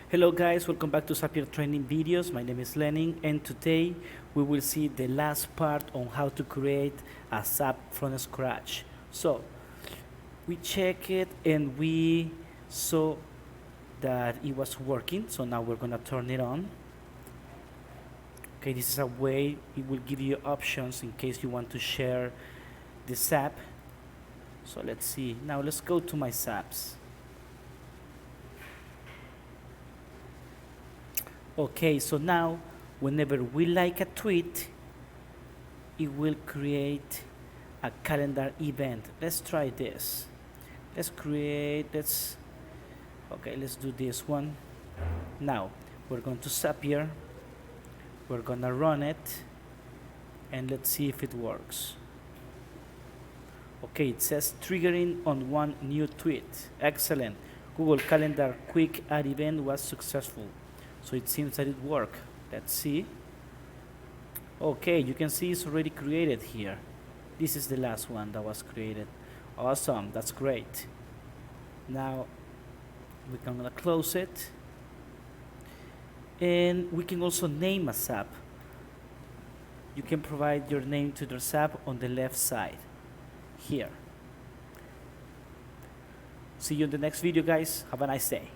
Hello guys, welcome back to Zapier training videos. My name is Lenin and today we will see the last part on how to create a Zap from scratch. So we check it and we saw that it was working, so now we're gonna turn it on. Okay, this is a way it will give you options in case you want to share the Zap. So let's see, now let's go to my Zaps. Okay, so now whenever we like a tweet, it will create a calendar event. Let's try this. Let's do this one. Now we're going to Zapier, we're gonna run it, and let's see if it works. Okay, it says triggering on one new tweet. Excellent. Google Calendar quick add event was successful. So it seems that it worked. Let's see. Okay, you can see it's already created here. This is the last one that was created. Awesome, that's great. Now we can close it. And we can also name a Zap. You can provide your name to the Zap on the left side here. See you in the next video, guys. Have a nice day.